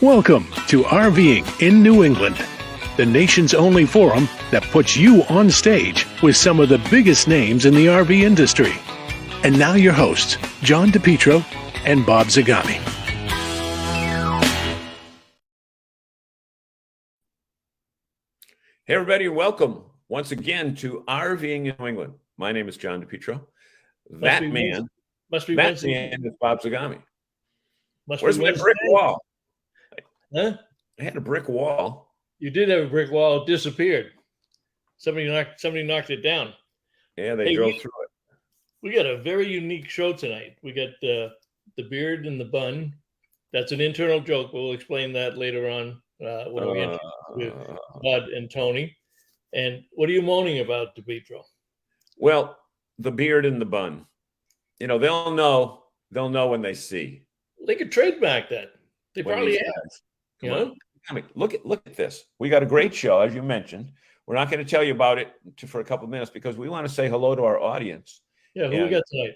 Welcome to RVing in New England, the nation's only forum that puts you on stage with some of the biggest names in the RV industry. And now your hosts, John DePietro and Bob Zagami. Hey everybody, welcome once again to RVing in New England. My name is John DePietro. That man is Bob Zagami. Where's my brick wall? Huh? I had a brick wall. You did have a brick wall. It disappeared. Somebody knocked it down. Yeah, they drove through it. We got a very unique show tonight. We got the beard and the bun. That's an internal joke. We'll explain that later on when we enter with Todd and Tony. And what are you moaning about, DePietro? Well, the beard and the bun. You know, they'll know when they see. They could trademark that. They probably have. Come on. Look at this. We got a great show, as you mentioned. We're not going to tell you about it for a couple of minutes because we want to say hello to our audience. Yeah, who we got tonight?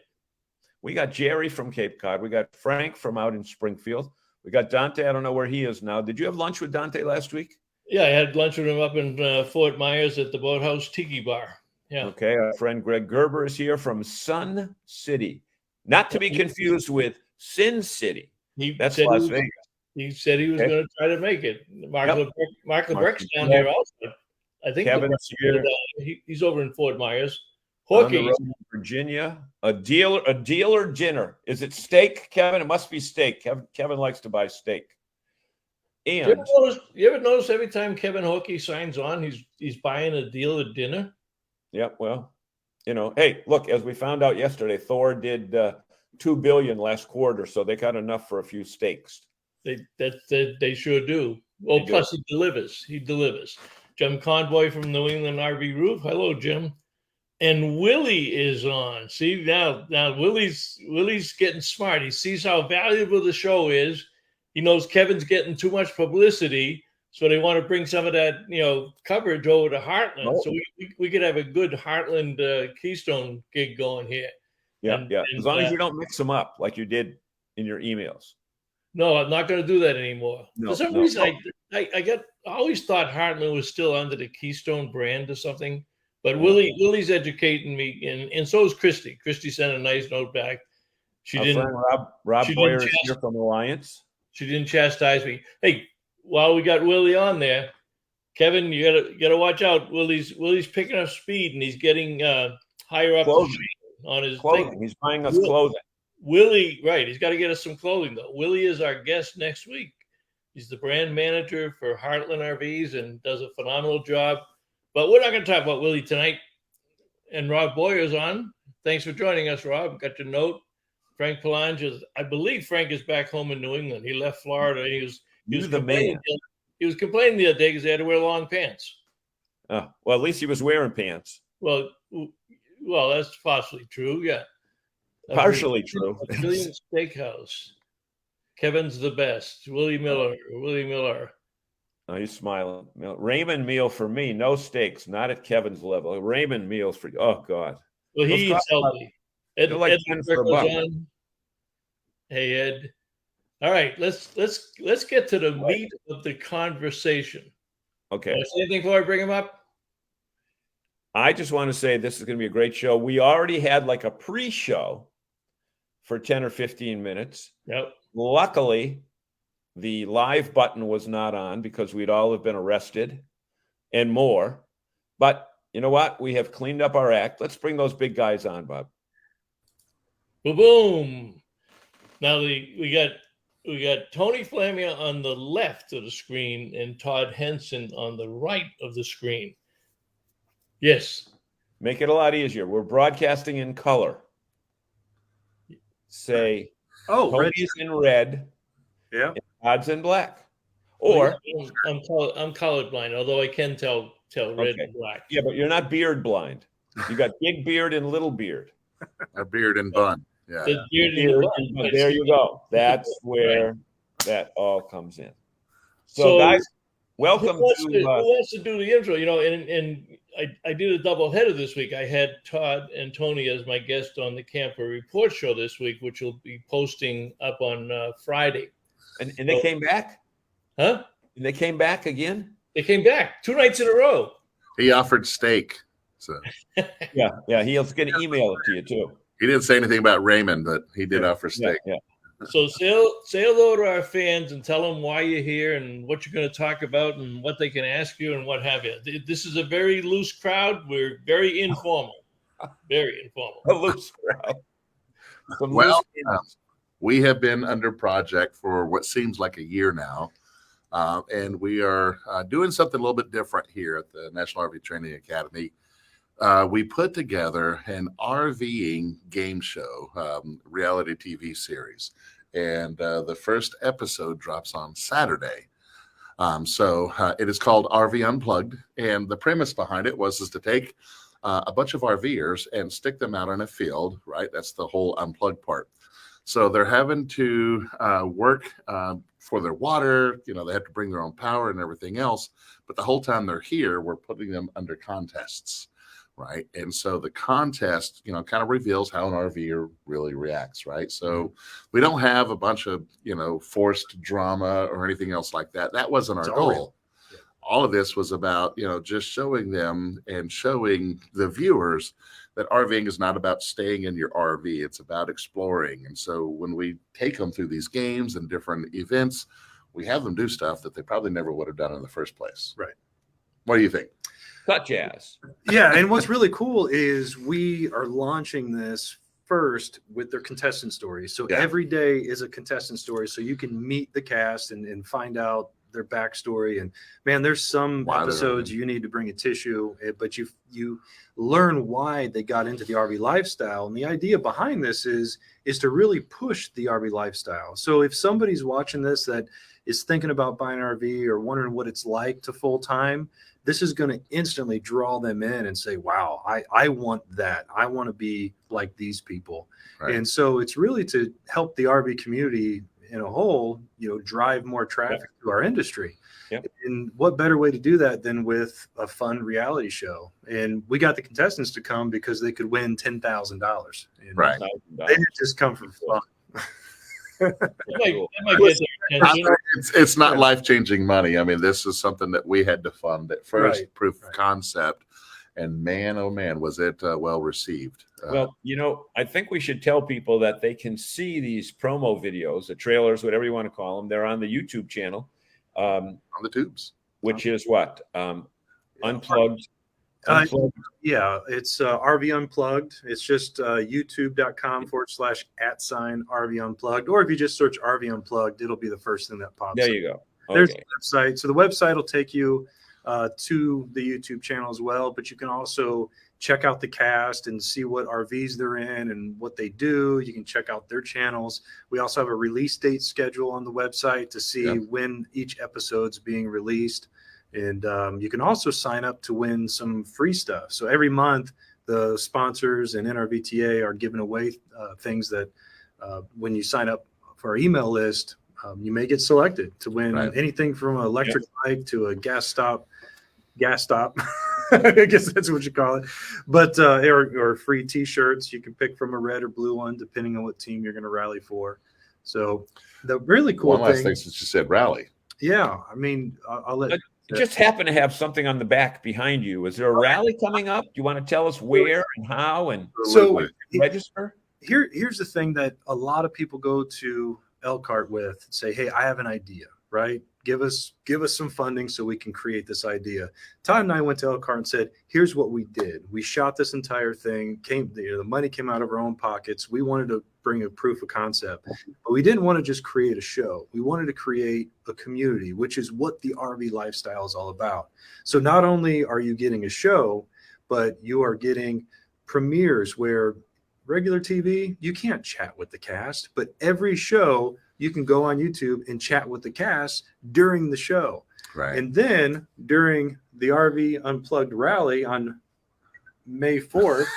We got Jerry from Cape Cod. We got Frank from out in Springfield. We got Dante. I don't know where he is now. Did you have lunch with Dante last week? Yeah, I had lunch with him up in Fort Myers at the Boathouse Tiki Bar. Yeah. Okay, our friend Greg Gerber is here from Sun City. Not to be confused with Sin City. That's Las Vegas. He said he was going to try to make it. Mark LeBrec's down here also. I think Kevin's here. He's over in Fort Myers. Hawkins, Virginia. A dealer dinner. Is it steak, Kevin? It must be steak. Kevin likes to buy steak. And you ever notice every time Kevin Hawkey signs on, he's buying a dealer dinner? Yeah, well, you know, hey, look, as we found out yesterday, Thor did $2 billion last quarter, so they got enough for a few steaks. They sure do. Well, plus he delivers. He delivers. Jim Conboy from New England RV Roof. Hello, Jim. And Willie is on. See, now Willie's getting smart. He sees how valuable the show is. He knows Kevin's getting too much publicity, so they want to bring some of that, coverage over to Heartland. Oh. So we could have a good Heartland Keystone gig going here. Yeah, yeah. As long as you don't mix them up like you did in your emails. No, I'm not going to do that anymore. For some reason, I always thought Heartland was still under the Keystone brand or something. But Willie's educating me, and so is Christy. Christy sent a nice note back. Friend Rob Boyer is here from Alliance. She didn't chastise me. Hey, while we got Willie on there, Kevin, you gotta watch out. Willie's picking up speed, and he's getting higher up on his clothing. thing. He's buying us clothing. Willie, right? He's got to get us some clothing though. Willie is our guest next week. He's the brand manager for Heartland RVs and does a phenomenal job. But we're not going to talk about Willie tonight. And Rob Boyer's on. Thanks for joining us, Rob. Got your note. Frank Palange I believe Frank is back home in New England. He left Florida. He was complaining the other day because he had to wear long pants. Well, at least he was wearing pants. Well, that's partially true. Yeah. Partially true. Brilliant Steakhouse. Kevin's the best. Willie Miller. Oh, he's smiling. Raymond meal for me. No steaks. Not at Kevin's level. Raymond meals for you. Oh God. Well, he eats healthy. Ed for a buck. Hey Ed. All right, let's get to the meat of the conversation. Okay. Say anything before I bring him up? I just want to say this is going to be a great show. We already had like a pre-show for 10 or 15 minutes. Yep. Luckily, the live button was not on because we'd all have been arrested and more. But you know what? We have cleaned up our act. Let's bring those big guys on, Bob. Boom. Now we got Tony Flammia on the left of the screen and Todd Henson on the right of the screen. Yes. Make it a lot easier. We're broadcasting in color. Say, Tony's in red. Yeah. And Todd's in black. Or I'm colorblind, although I can tell red and black. Yeah, but you're not beard blind. You got big beard and little beard. A beard and bun. Yeah. There you go. That's where that all comes in. So guys, welcome who wants to do the intro? And I did a double header this week. I had Todd and Tony as my guest on the Camper Report show this week, which will be posting up on Friday. And they came back? Huh? And they came back again? They came back 2 nights in a row. He offered steak. So Yeah. He's going to email it to you too. he didn't say anything about Raymond, but he did offer steak. Yeah. So say hello to our fans and tell them why you're here and what you're going to talk about and what they can ask you and what have you. This is a very loose crowd. We're very informal. Very informal. A loose crowd. Well, we have been under project for what seems like a year now. And we are doing something a little bit different here at the National RV Training Academy. We put together an RVing game show, reality TV series. And the first episode drops on Saturday. So it is called RV Unplugged. And the premise behind it was to take a bunch of RVers and stick them out in a field, right? That's the whole unplugged part. So they're having to work for their water. You know, they have to bring their own power and everything else. But the whole time they're here, we're putting them under contests, right? And so the contest, you know, kind of reveals how an RVer really reacts, right? So we don't have a bunch of, you know, forced drama or anything else like that. That wasn't our goal. All of this was about, you know, just showing them and showing the viewers that RVing is not about staying in your RV. It's about exploring. And so when we take them through these games and different events, we have them do stuff that they probably never would have done in the first place. Right. What do you think? Such as. Yeah, and what's really cool is we are launching this first with their contestant stories. So every day is a contestant story. So you can meet the cast and find out their backstory. And man, there's some episodes you need to bring a tissue, but you learn why they got into the RV lifestyle. And the idea behind this is to really push the RV lifestyle. So if somebody's watching this that is thinking about buying an RV or wondering what it's like to full time, this is going to instantly draw them in and say, wow, I want that. I want to be like these people. Right. And so it's really to help the RV community in a whole, you know, drive more traffic to our industry. And what better way to do that than with a fun reality show? And we got the contestants to come because they could win $10,000. Right. They didn't just come for fun. It's not life-changing money. I mean, this is something that we had to fund at first, proof of concept. And man, oh man, was it well received. Well, you know, I think we should tell people that they can see these promo videos, the trailers, whatever you want to call them. They're on the YouTube channel. On the tubes. Which is what? Unplugged. Yeah, it's RV Unplugged. It's just youtube.com/@RV Unplugged. Or if you just search RV Unplugged, it'll be the first thing that pops up. There you go. Okay. There's the website. So the website will take you to the YouTube channel as well, but you can also check out the cast and see what RVs they're in and what they do. You can check out their channels. We also have a release date schedule on the website to see when each episode's being released. And you can also sign up to win some free stuff. So every month, the sponsors and NRVTA are giving away things that when you sign up for our email list, you may get selected to win anything from an electric bike to a gas stop. I guess that's what you call it. But or free T-shirts. You can pick from a red or blue one, depending on what team you're going to rally for. So the really cool one last thing since you said rally. Yeah, I mean, I'll let. You just happen to have something on the back behind you. Is there a rally coming up? Do you want to tell us where and how and so register? Here's the thing that a lot of people go to Elkhart with and say, hey, I have an idea, right? Give us some funding so we can create this idea. Todd and I went to Elkhart and said, here's what we did. We shot this entire thing. The money came out of our own pockets. We wanted to bring a proof of concept, but we didn't want to just create a show. We wanted to create a community, which is what the RV lifestyle is all about. So not only are you getting a show, but you are getting premieres where regular TV, you can't chat with the cast, but every show you can go on YouTube and chat with the cast during the show. Right. And then during the RV Unplugged Rally on May 4th,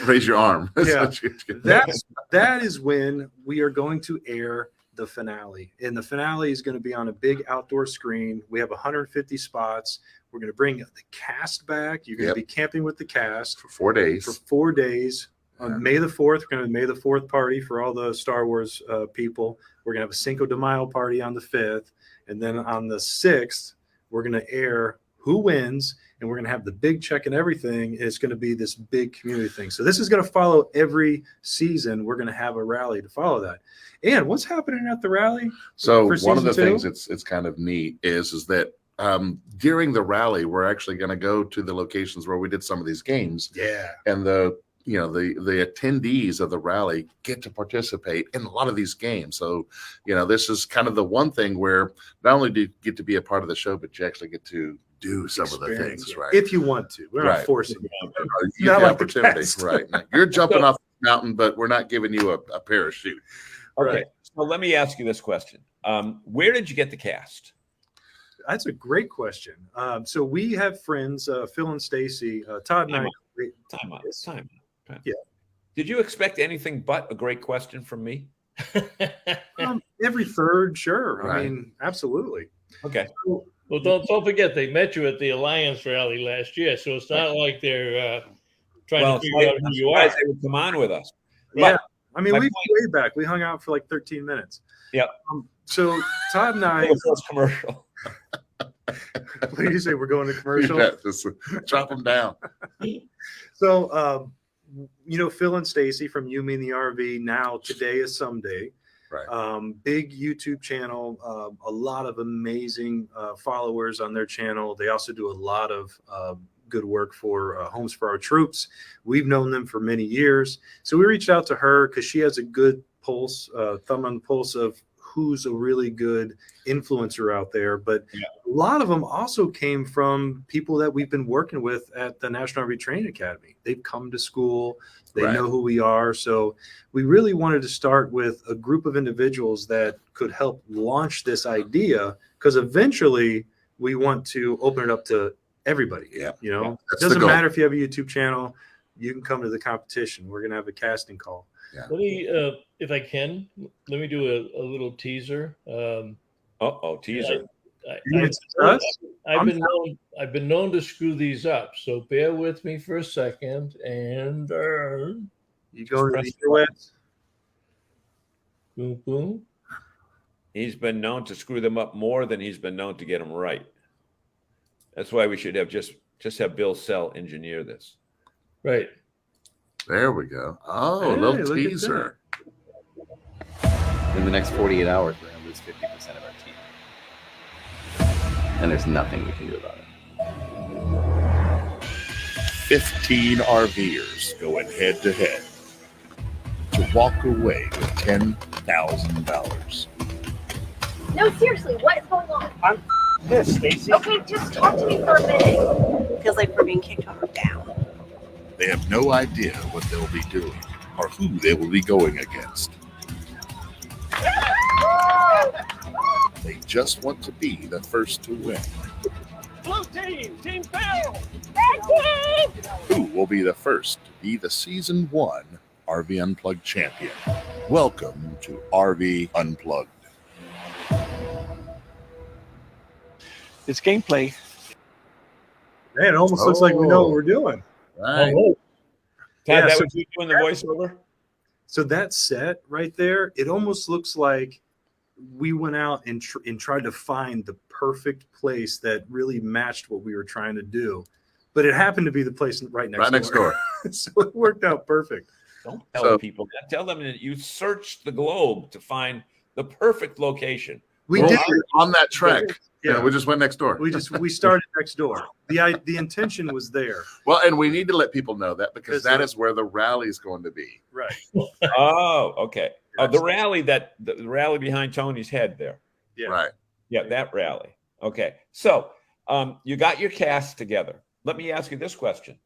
raise your arm. Yeah, that is when we are going to air the finale. And the finale is going to be on a big outdoor screen. We have 150 spots. We're going to bring the cast back. You're going to be camping with the cast for 4 days. For 4 days. On May the 4th, we're going to have a May the 4th party for all the Star Wars people. We're going to have a Cinco de Mayo party on the 5th. And then on the 6th, we're going to air who wins. And we're going to have the big check and everything. It's going to be this big community thing. So this is going to follow every season. We're going to have a rally to follow that. And what's happening at the rally? So one of the things it's kind of neat is that during the rally, we're actually going to go to the locations where we did some of these games. Yeah. And the attendees of the rally get to participate in a lot of these games. So, this is kind of the one thing where not only do you get to be a part of the show, but you actually get to do some of the things, right? If you want to. We're not forcing you. You get the opportunity, right? Now, you're jumping off the mountain, but we're not giving you a parachute. Okay. Right. So let me ask you this question. Where did you get the cast? That's a great question. So we have friends, Phil and Stacy, Todd and I. Time out. Yeah. Did you expect anything but a great question from me? Every third, sure. Right. I mean, absolutely. Okay. Well, don't forget they met you at the Alliance rally last year, so it's not like they're trying to figure out who you are. They would come on with us. Yeah. I mean, we went way back. We hung out for like 13 minutes. Yeah. So Todd and I. First commercial. What do you say? We're going to commercial? Yeah, just drop them down. So, Phil and Stacy from You Mean the RV, now Today is Someday. Right. Big YouTube channel, a lot of amazing followers on their channel. They also do a lot of good work for Homes for Our Troops. We've known them for many years. So we reached out to her because she has a good pulse, thumb on the pulse of who's a really good influencer out there. But a lot of them also came from people that we've been working with at the National RV Training Academy. They've come to school. They know who we are. So we really wanted to start with a group of individuals that could help launch this idea, because eventually we want to open it up to everybody. It doesn't matter if you have a YouTube channel, you can come to the competition. We're going to have a casting call. Yeah. Let me, if I can, let me do a little teaser. Teaser. I've been known to screw these up, so bear with me for a second. And you go to the US. Boom, boom. He's been known to screw them up more than he's been known to get them right. That's why we should have just have Bill Sell engineer this. Right. There we go. Oh, a little teaser. In the next 48 hours, we're going to lose 50% of our team. And there's nothing we can do about it. 15 RVers going head to head to walk away with $10,000. No, seriously, what is going on? I'm pissed, Stacy. Okay, just talk to me for a minute. Feels like we're being kicked off down. They have no idea what they'll be doing or who they will be going against. They just want to be the first to win. Blue team, Team Phil. Red team! Who will be the first to be the Season 1 RV Unplugged champion? Welcome to RV Unplugged. It's gameplay. Man, it almost looks like we know what we're doing. Right. Todd, that was you doing the voiceover? So that set right there, it almost looks like we went out and tried to find the perfect place that really matched what we were trying to do. But it happened to be the place right next door. So it worked out perfect. Don't tell people that. Tell them that you searched the globe to find the perfect location. We did on that trek. Yeah, we just went next door. We started next door. The intention was there. Well, and we need to let people know that because that is where the rally is going to be. Right. Oh, okay. The rally behind Tony's head there. Yeah. Right. Yeah, that rally. Okay. So you got your cast together. Let me ask you this question.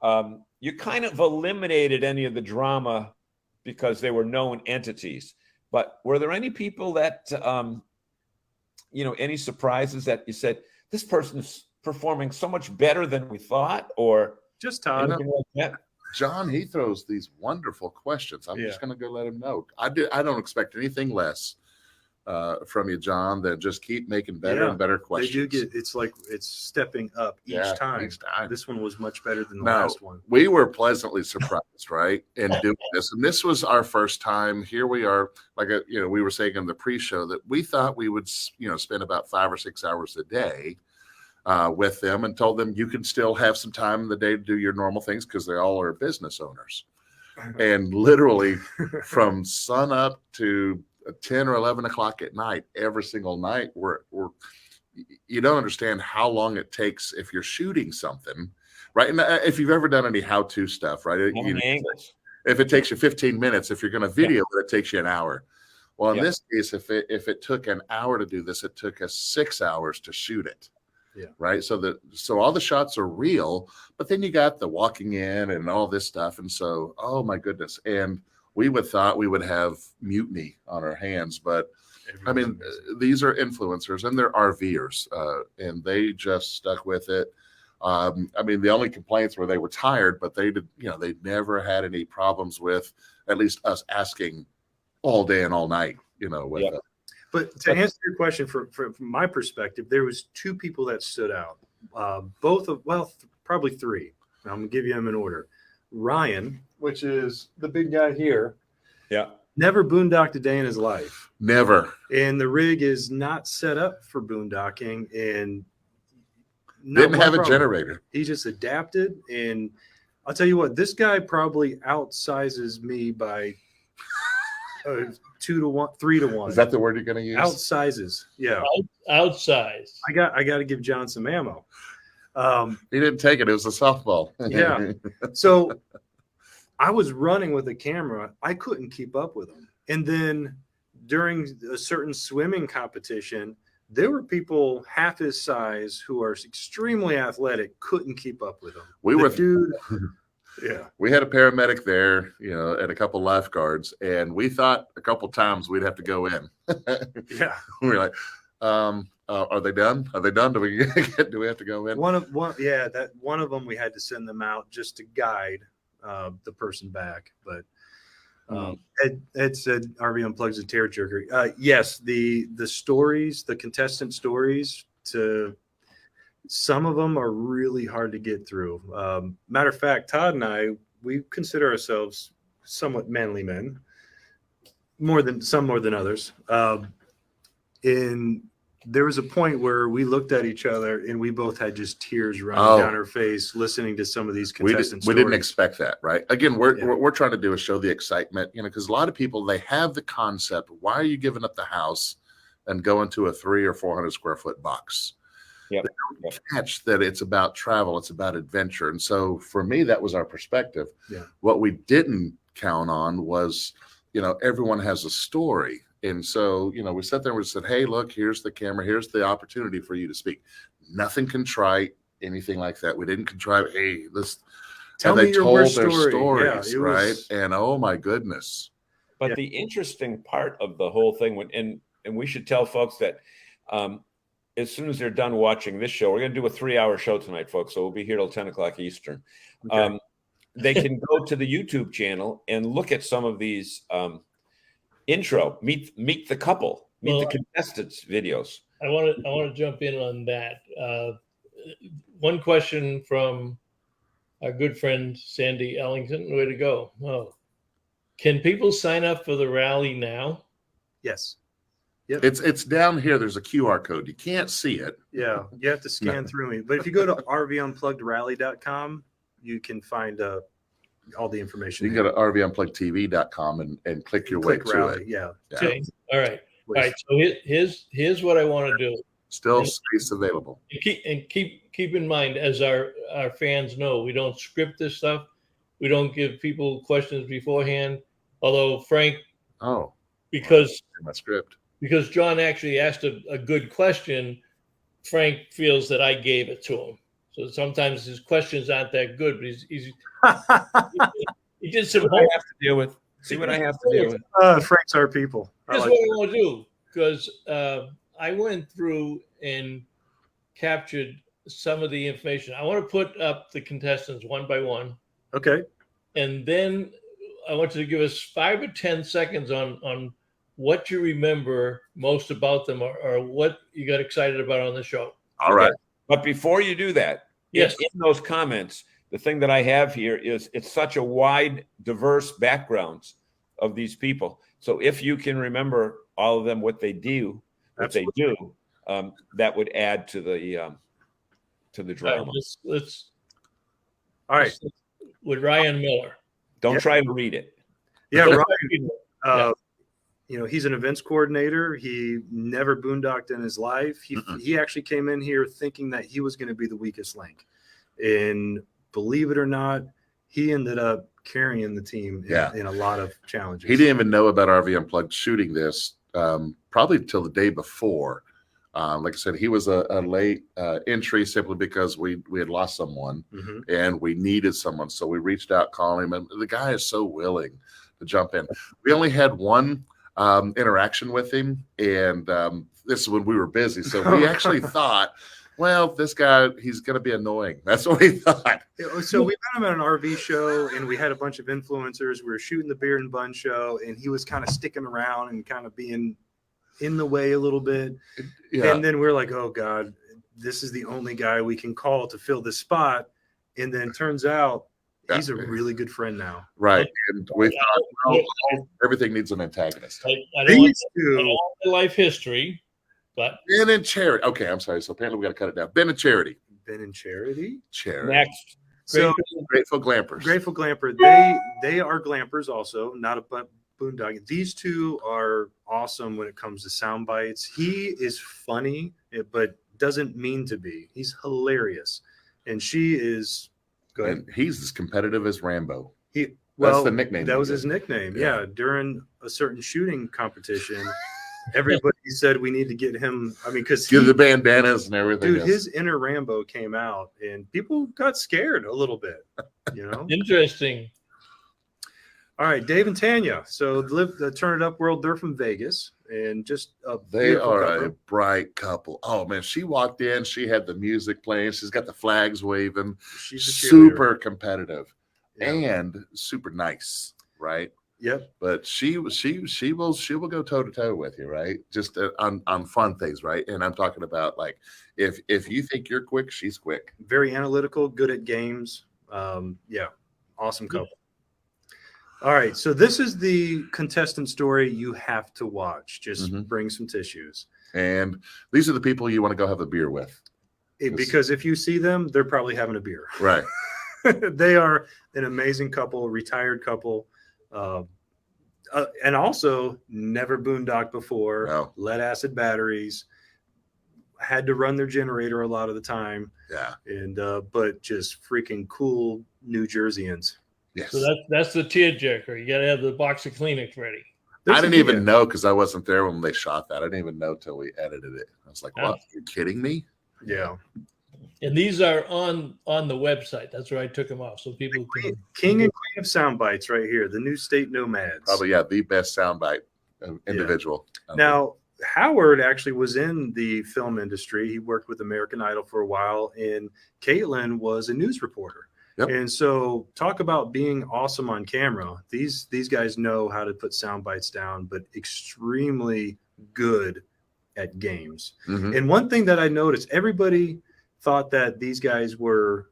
You kind of eliminated any of the drama because they were known entities. But were there any people that any surprises that you said, this person's performing so much better than we thought, or just Todd? Like that? John, he throws these wonderful questions. I'm just going to go let him know. I don't expect anything less from you, John, that just keep making better and better questions. They do it's like it's stepping up each time. This one was much better than the last one. We were pleasantly surprised, right, in doing this. And this was our first time. Here we are, like, we were saying in the pre-show that we thought we would, spend about 5 or 6 hours a day with them, and told them you can still have some time in the day to do your normal things because they all are business owners. And literally from sun up to 10 or 11 o'clock at night, every single night, you don't understand how long it takes if you're shooting something, right? And if you've ever done any how-to stuff, right? Angles. If it takes you 15 minutes, if you're going to video it takes you an hour. Well, in this case, if it took an hour to do this, it took us 6 hours to shoot it. Yeah. Right. So all the shots are real, but then you got the walking in and all this stuff. And so, oh my goodness. And we thought we would have mutiny on our hands, but these are influencers and they're RVers, and they just stuck with it. The only complaints were they were tired, but they never had any problems with at least us asking all day and all night, But to answer your question, from my perspective, there was 2 people that stood out. Probably 3. I'm going to give you them in order. Ryan, which is the big guy here. Yeah. Never boondocked a day in his life. Never. And the rig is not set up for boondocking, and didn't have a generator. He just adapted. And I'll tell you what, this guy probably outsizes me by 2 to 1, 3 to 1. Is that the word you're going to use? Outsizes. Yeah. Outsized. I got to give John some ammo. He didn't take it. It was a softball. Yeah. So I was running with a camera. I couldn't keep up with him. And then during a certain swimming competition, there were people half his size who are extremely athletic, couldn't keep up with him. Yeah. We had a paramedic there, and a couple lifeguards, and we thought a couple times we'd have to go in. Yeah. We were like, are they done? Are they done? Do we have to go in? One of them we had to send them out just to guide the person back. But Ed said RV Unplugged's a tear jerker. Yes, the stories, the contestant stories, some of them are really hard to get through. Matter of fact, Todd and I, we consider ourselves somewhat manly men, more than others. And there was a point where we looked at each other and we both had just tears running down our face listening to some of these contestant stories. We didn't expect that, right? Again, we're trying to do is show the excitement, because a lot of people, they have the concept, why are you giving up the house and going to a 300 or 400 square foot box? They don't catch that it's about travel, it's about adventure. And so for me, that was our perspective. Yeah. What we didn't count on was, everyone has a story. And so, we sat there and we said, hey, look, here's the camera, here's the opportunity for you to speak. Nothing contrite, anything like that. We didn't contrive, hey, let's tell me your worst story. Stories, right? And oh my goodness. But the interesting part of the whole thing, and we should tell folks that as soon as they're done watching this show, we're going to do a 3-hour show tonight, folks. So we'll be here till 10 o'clock Eastern. Okay. They can go to the YouTube channel and look at some of these intro, meet the couple, the contestants videos. I want to jump in on that. One question from our good friend Sandy Ellington. Way to go! Oh, can people sign up for the rally now? Yes. Yep. It's down here. There's a QR code. You can't see it. Yeah, you have to scan through me. But if you go to RVUnpluggedRally.com, you can find all the information. You can go to RVUnpluggedTV.com and click your way to it. Yeah. Okay. All right. All right. So here's what I want to do. Still space available. And keep in mind, as our fans know, we don't script this stuff. We don't give people questions beforehand. Although Frank, because my script. Because John actually asked a good question, Frank feels that I gave it to him. So sometimes his questions aren't that good, but he did some homework. I have to deal with. See what I have to deal with. Frank's our people. Here's what I want to do, because I went through and captured some of the information. I want to put up the contestants one by one. Okay. And then I want you to give us 5 or 10 seconds on what you remember most about them, or what you got excited about on the show. All right. But before you do that, Yes. in those comments, the thing that I have here is it's such a wide, diverse backgrounds of these people. So if you can remember all of them, what they do, that would add to the drama. Let's All right. With Ryan Miller. Don't try to read it. Yeah, Don't Ryan. try to read it. You know, he's an events coordinator. He never boondocked in his life. He actually came in here thinking that he was going to be the weakest link. And believe it or not, he ended up carrying the team in a lot of challenges. He didn't even know about RV Unplugged shooting this probably till the day before. Like I said, he was a late entry simply because we had lost someone and we needed someone. So we reached out, calling him, and the guy is so willing to jump in. We only had one interaction with him, and this is when we were busy. So we actually thought, well, this guy, he's going to be annoying. That's what we thought. So we met him at an RV show, and we had a bunch of influencers. We were shooting the beer and bun show, and he was kind of sticking around and kind of being in the way a little bit. Yeah. And then we're like, oh God, this is the only guy we can call to fill this spot. And then turns out he's a really good friend now. Right. And we thought, well, everything needs an antagonist. I don't know my life history, but Ben and Charity. Okay, I'm sorry. So apparently we got to cut it down. Ben and Charity. Ben and Charity. Next. So Grateful Glampers. Grateful Glamper. They are glampers also, not a boondoggle. These two are awesome when it comes to sound bites. He is funny, but doesn't mean to be. He's hilarious. And she is good. And he's as competitive as Rambo. That's the nickname. That was his nickname. Yeah. During a certain shooting competition, everybody said we need to get him. I mean, because the bandanas and everything. Dude, his inner Rambo came out, and people got scared a little bit. You know, interesting. All right, Dave and Tanya. So the Turn It Up World. They're from Vegas, and just they are a bright couple. Oh man, she walked in. She had the music playing. She's got the flags waving. She's super competitive and super nice, right? Yep. But she will go toe to toe with you, right? Just on fun things, right? And I'm talking about like if you think you're quick, she's quick. Very analytical, good at games. Awesome couple. All right, so this is the contestant story you have to watch. Just bring some tissues. And these are the people you want to go have a beer with. Because if you see them, they're probably having a beer. Right. They are an amazing couple, retired couple. And also never boondocked before, lead acid batteries, had to run their generator a lot of the time. Yeah. And, but just freaking cool New Jerseyans. Yes. So that's the tearjerker. You got to have the box of Kleenex ready. I didn't even know because I wasn't there when they shot that. I didn't even know till we edited it. I was like, what? You're kidding me? Yeah. And these are on the website. That's where I took them off. So people can... King and Queen of sound bites right here. The New State Nomads. Probably, the best soundbite individual. Now, Howard actually was in the film industry. He worked with American Idol for a while, and Caitlin was a news reporter. Yep. And so talk about being awesome on camera. These guys know how to put sound bites down, but extremely good at games. And one thing that I noticed, everybody thought that these guys were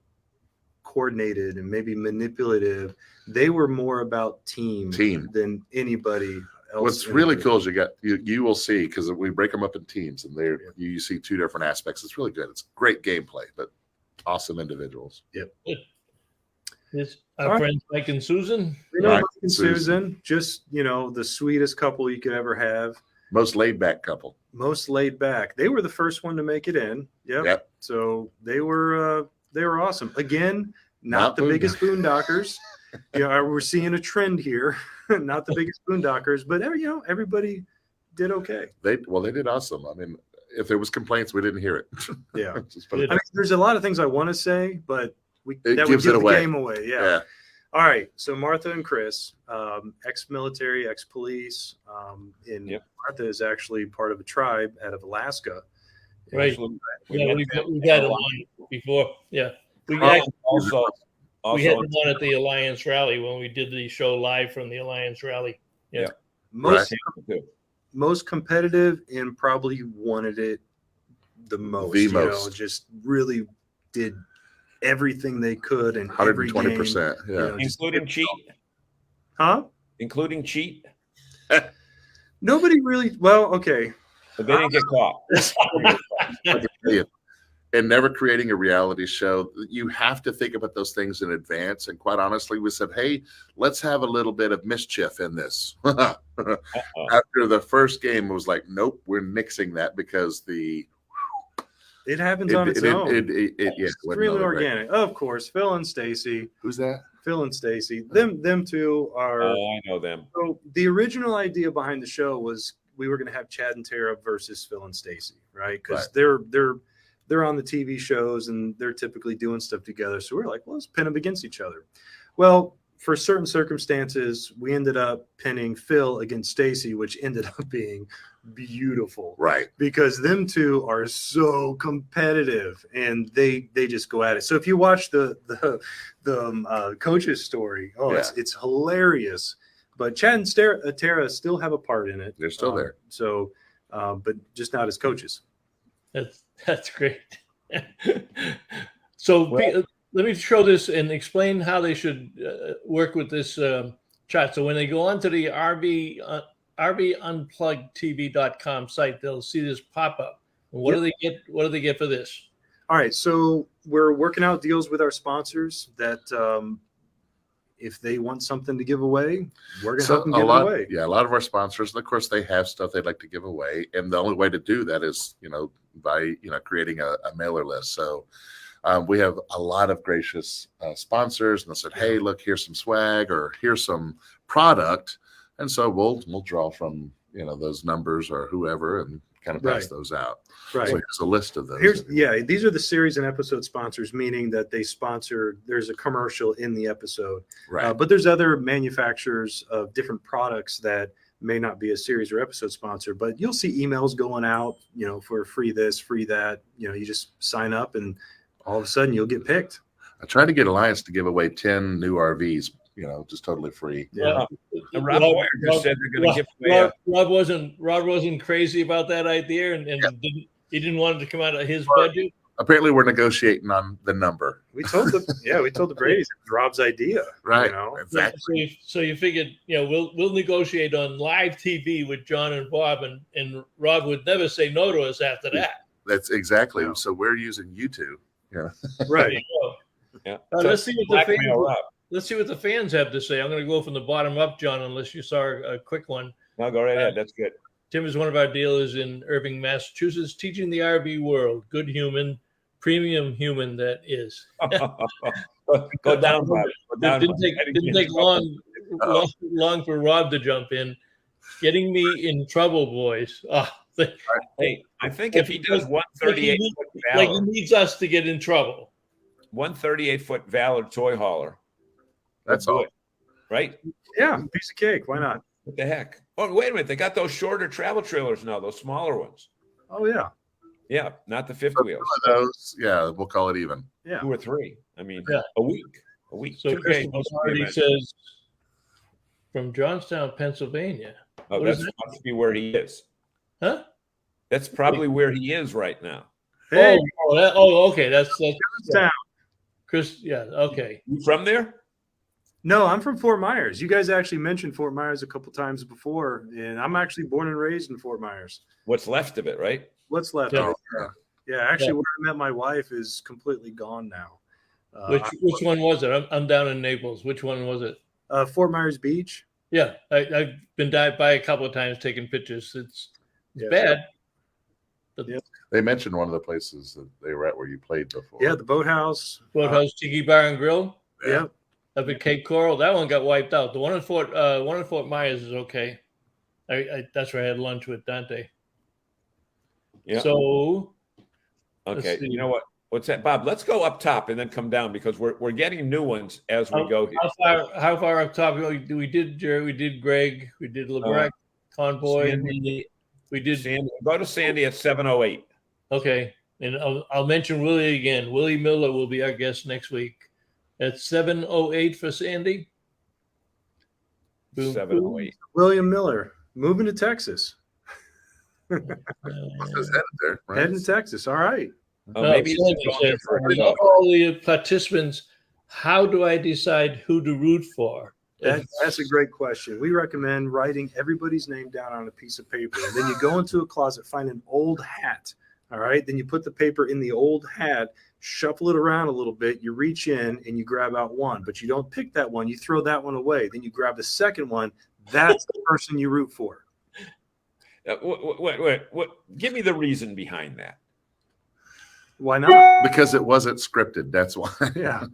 coordinated and maybe manipulative. They were more about team than anybody else. What's really cool is you will see, because we break them up in teams, and you see two different aspects. It's really good. It's great gameplay, but awesome individuals. Yep. Yes, our friends Mike and Susan. Mike and Susan, just the sweetest couple you could ever have. Most laid back couple. Most laid back. They were the first one to make it in. Yep. So they were awesome. Again, not the biggest boondockers. We're seeing a trend here. Not the biggest boondockers, but everybody did okay. They did awesome. I mean, if there was complaints, we didn't hear it. Yeah. I mean, there's a lot of things I want to say, but that would give the game away. Yeah. All right. So Martha and Chris, ex-military, ex-police, and Martha is actually part of a tribe out of Alaska. Right. We had them on before. Yeah. We had them on at the Alliance Rally when we did the show live from the Alliance Rally. Yeah. most competitive and probably wanted it the most. The most. Just really did everything they could and 120%. Yeah. Including cheat? Huh? Including cheat? Nobody really. Well, okay. But they didn't get caught. And never creating a reality show, you have to think about those things in advance. And quite honestly, we said, hey, let's have a little bit of mischief in this. After the first game, it was like, nope, we're nixing that because it happens on its own. It's extremely organic. Of course, Phil and Stacy. Who's that? Phil and Stacy. Them two are. Oh, I know them. So the original idea behind the show was we were going to have Chad and Tara versus Phil and Stacy, right? Because they're on the TV shows and they're typically doing stuff together. So we're like, well, let's pin them against each other. Well, for certain circumstances, we ended up pinning Phil against Stacy, which ended up being beautiful, right? Because them two are so competitive and they just go at it. So if you watch the coach's story, it's hilarious. But Chad and Tara still have a part in it. They're still there. So, but just not as coaches. That's great. So let me show this and explain how they should work with this chat. So when they go onto the RVUnpluggedTV.com site, they'll see this pop up. What do they get? What do they get for this? All right, so we're working out deals with our sponsors that if they want something to give away, we're going to help them give it away. Yeah, a lot of our sponsors, of course, they have stuff they'd like to give away, and the only way to do that is, by creating a mailer list. So we have a lot of gracious sponsors, and they said, "Hey, look, here's some swag, or here's some product," and so we'll draw from those numbers or whoever, and kind of pass those out. Right. So here's a list of those. These are the series and episode sponsors, meaning that they sponsor. There's a commercial in the episode, right? But there's other manufacturers of different products that may not be a series or episode sponsor, but you'll see emails going out, for free this, free that. You just sign up, and all of a sudden you'll get picked. I tried to get Alliance to give away 10 new RVs, just totally free. Yeah. Rob Boyer just said they're going to give away. Rob wasn't crazy about that idea, and he didn't want it to come out of his budget. Apparently, we're negotiating on the number. We told the Brady's it was Rob's idea, right? Exactly. So you figured, we'll negotiate on live TV with John and Bob, and Rob would never say no to us after that. That's exactly. So we're using YouTube. Yeah. Right. Yeah. Let's see what the fans have to say. I'm going to go from the bottom up, John, unless you saw a quick one. No, go right ahead. That's good. Tim is one of our dealers in Irving, Massachusetts, teaching the RV world. Good human, premium human that is. Go down, Rob. Didn't take long for Rob to jump in. Getting me in trouble, boys. Hey, I think if he does 138-foot Valor, he needs us to get in trouble. 138-foot Valor toy hauler. That's all. Right? Yeah, piece of cake. Why not? What the heck? Oh, wait a minute. They got those shorter travel trailers now, those smaller ones. Oh, yeah. Yeah, not the fifth wheels. Those, we'll call it even. Yeah. 2 or 3. I mean, a week. So Christopher already says from Johnstown, Pennsylvania. Oh, that must be where he is. Huh? That's probably where he is right now. Hey. Okay. That's Johnstown. Chris. Yeah. Okay. You from there? No, I'm from Fort Myers. You guys actually mentioned Fort Myers a couple times before, and I'm actually born and raised in Fort Myers. What's left of it, right? What's left? Yeah. Actually, where I met my wife is completely gone now. Which one was it? I'm down in Naples. Which one was it? Fort Myers Beach. Yeah, I've been by a couple of times taking pictures. It's bad. But They mentioned one of the places that they were at where you played before. Yeah, the Boathouse. Tiki Bar and Grill. Yeah. Up at Cape Coral, that one got wiped out. The one in Fort Myers is okay. That's where I had lunch with Dante. Yeah. So, okay, you know what? What's that, Bob? Let's go up top and then come down because we're getting new ones as we go here. How far up top? We did Jerry. We did Greg. We did LeBrec, Convoy. Sandy. We did Sandy. Go to Sandy at 7:08. Okay, and I'll mention Willie again. Willie Miller will be our guest next week. At 7:08 for Sandy. Boom, 7:08. William Miller moving to Texas. It says headed there, right? Heading to Texas. All right. Oh, maybe it's Sandy going says, for a "For all the participants, how do I decide who to root for?" That's a great question. We recommend writing everybody's name down on a piece of paper. And then you go into a closet, find an old hat. All right. Then you put the paper in the old hat, shuffle it around a little bit. You reach in and you grab out one, but you don't pick that one. You throw that one away. Then you grab the second one. That's the person you root for. Wait. Give me the reason behind that. Why not? Because it wasn't scripted. That's why. Yeah.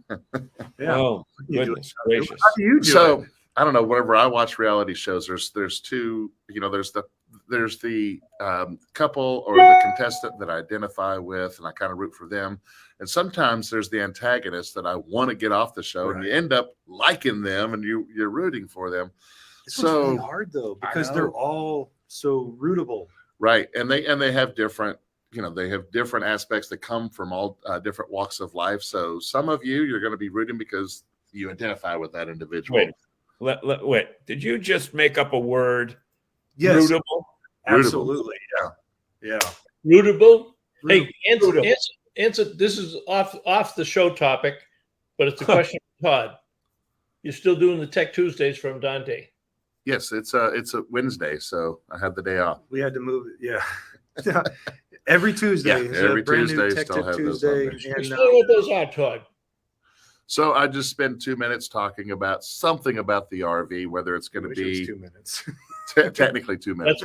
Yeah. Oh, goodness gracious. How do you do So it? I don't know. Whenever I watch reality shows, there's two. There's the couple or the contestant that I identify with, and I kind of root for them. And sometimes there's the antagonist that I want to get off the show, and you end up liking them, and you're rooting for them. It's really hard though because they're all so rootable. Right, and they have different. They have different aspects that come from all different walks of life. So some of you're going to be rooting because you identify with that individual. Wait. Did you just make up a word? Yes. Rootable? Absolutely. Yeah. Rootable. Hey, Rootable. answer. This is off the show topic, but it's a question for Todd. You're still doing the Tech Tuesdays from Dante? Yes, it's a Wednesday, so I had the day off. We had to move it. Yeah. Every Tuesday. Yeah, every Tuesday, Tech still have those Tuesday. on there. And, Explain what those are, Todd. So I just spend 2 minutes talking about something about the RV, whether it's going to wish it was be 2 minutes. technically 2 minutes.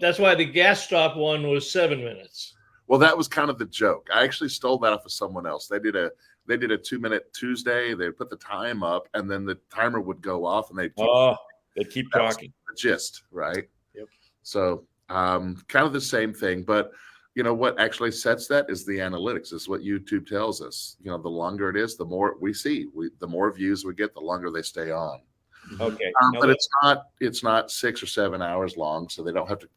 That's why the gas stop one was 7 minutes. Well, that was kind of the joke. I actually stole that off of someone else. They did a 2-minute Tuesday. They put the time up, and then the timer would go off, and They keep talking. the gist, right? Yep. So kind of the same thing, but what actually sets that is the analytics. Is what YouTube tells us. The longer it is, the more we see. The more views we get, the longer they stay on. Okay, but it's not 6 or 7 hours long, so they don't have to.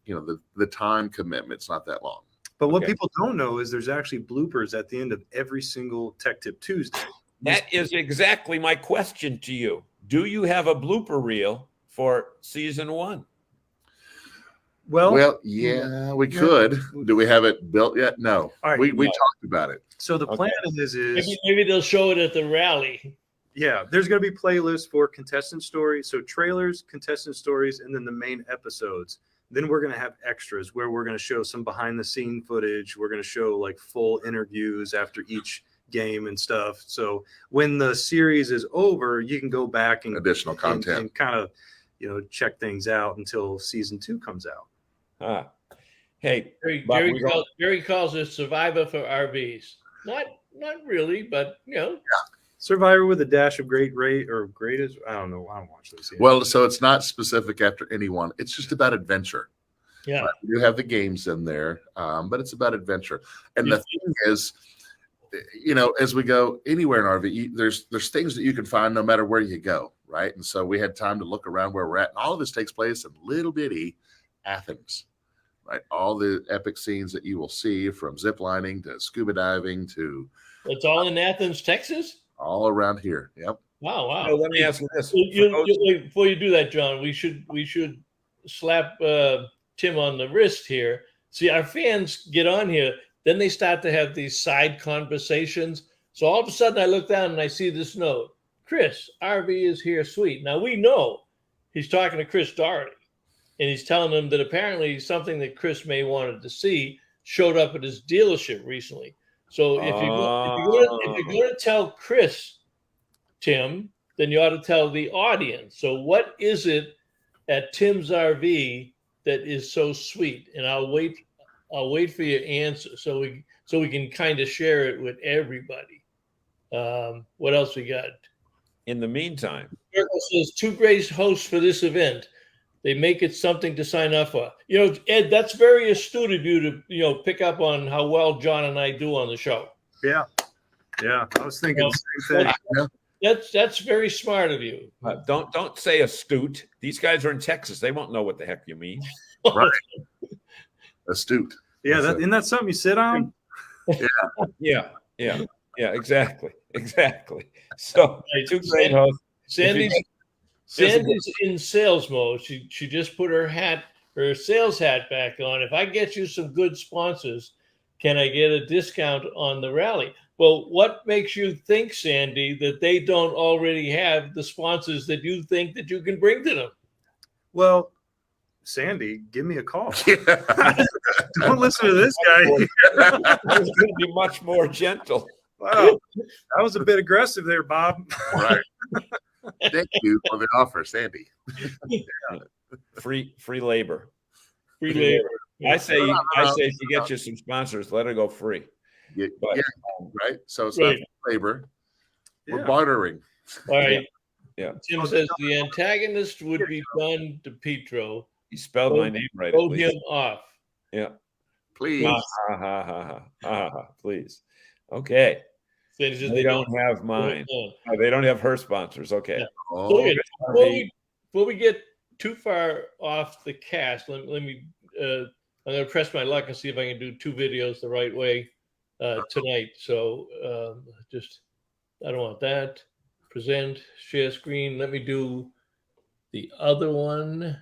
The time commitment's not that long. But what people don't know is there's actually bloopers at the end of every single Tech Tip Tuesday. that is exactly my question to you. Do you have a blooper reel for season 1? Well, yeah, we could. Do we have it built yet? No. All right, we talked about it. So the plan is maybe they'll show it at the rally. Yeah, there's going to be playlists for contestant stories. So trailers, contestant stories, and then the main episodes. Then we're going to have extras where we're going to show some behind the scene footage. We're going to show like full interviews after each game and stuff. So when the series is over, you can go back and additional content and kind of, check things out until season 2 comes out. Hey, Gary calls it Survivor for RVs. Not really, but Survivor with a dash of great rate or greatest. I don't know. I don't watch those. Well, so it's not specific after anyone. It's just about adventure. Yeah, you have the games in there, but it's about adventure. And the thing is, as we go anywhere in RV, there's things that you can find no matter where you go, right? And so we had time to look around where we're at, and all of this takes place in little bitty Athens. Right, all the epic scenes that you will see, from zip lining to scuba diving to it's all in Athens, Texas. All around here. Yep. Wow. So let me ask you this: before you do that, John, we should slap Tim on the wrist here. See, our fans get on here, then they start to have these side conversations. So all of a sudden, I look down and I see this note: Chris, RV is here, sweet. Now we know he's talking to Chris Doherty. And he's telling them that apparently something that Chris may wanted to see showed up at his dealership recently. So if you're going to tell Chris, Tim, then you ought to tell the audience. So what is it at Tim's RV that is so sweet? And I'll wait for your answer so we can kind of share it with everybody. What else we got? In the meantime, Circle says 2 great hosts for this event. They make it something to sign up for. Ed, that's very astute of you to, pick up on how well John and I do on the show. Yeah. I was thinking the same thing. That's very smart of you. Don't say astute. These guys are in Texas. They won't know what the heck you mean. Right. Astute. Yeah, isn't that something you sit on? Yeah. Exactly. So 2 great hosts. Sandy's in sales mode. She just put her hat her sales hat back on. If I get you some good sponsors, can I get a discount on the rally? Well, what makes you think, Sandy, that they don't already have the sponsors that you think that you can bring to them? Well, Sandy, give me a call. Don't listen to this guy. I was going to be much more gentle. Wow, that was a bit aggressive there, Bob. Right. Thank you for the offer, Sandy. Free labor. Free labor. I say if you get you some sponsors, let it go free. Yeah, right. So it's Right. not labor. We're Yeah. bartering. All right. Yeah. Tim says the antagonist would be Don DePietro. You spelled my name right. Vote At least. him off. Yeah. Please. Please. Okay. So it's just They don't have mine. Oh, they don't have her sponsors. Okay. Yeah. Oh, Okay, before we get too far off the cast, let me I'm going to press my luck and see if I can do 2 videos the right way tonight. So I don't want that. Present, share screen. Let me do the other one.